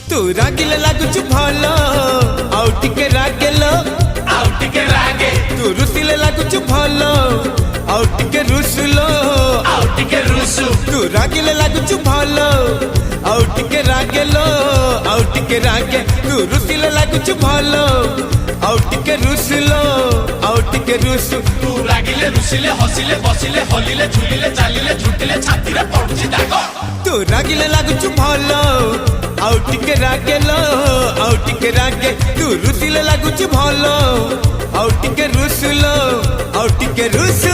तू रागिले लागुचु भलो आउ टिके रागेलो आउ टिके रागे तू रुसिले लागुचु भलो आउ टिके रुसुलो आउ टिके रुसु तू रागिले लागुचु भलो आउ टिके रागेलो आउ टिके रागे तू रुसिले लागुचु भलो आउ टिके रुसुलो आउ टिके रुसु तू रागिले रुसिले हसिले बसिले हलिले झुलिले चालिले झुटिले छातीरे पडुची दाग तू रागिले लागुचु भलो आउ टिके रागेलो आउ टिके रागे तू रुसिले लागुचु भलो आउ टिके रुसुलो आउ टिके रुसु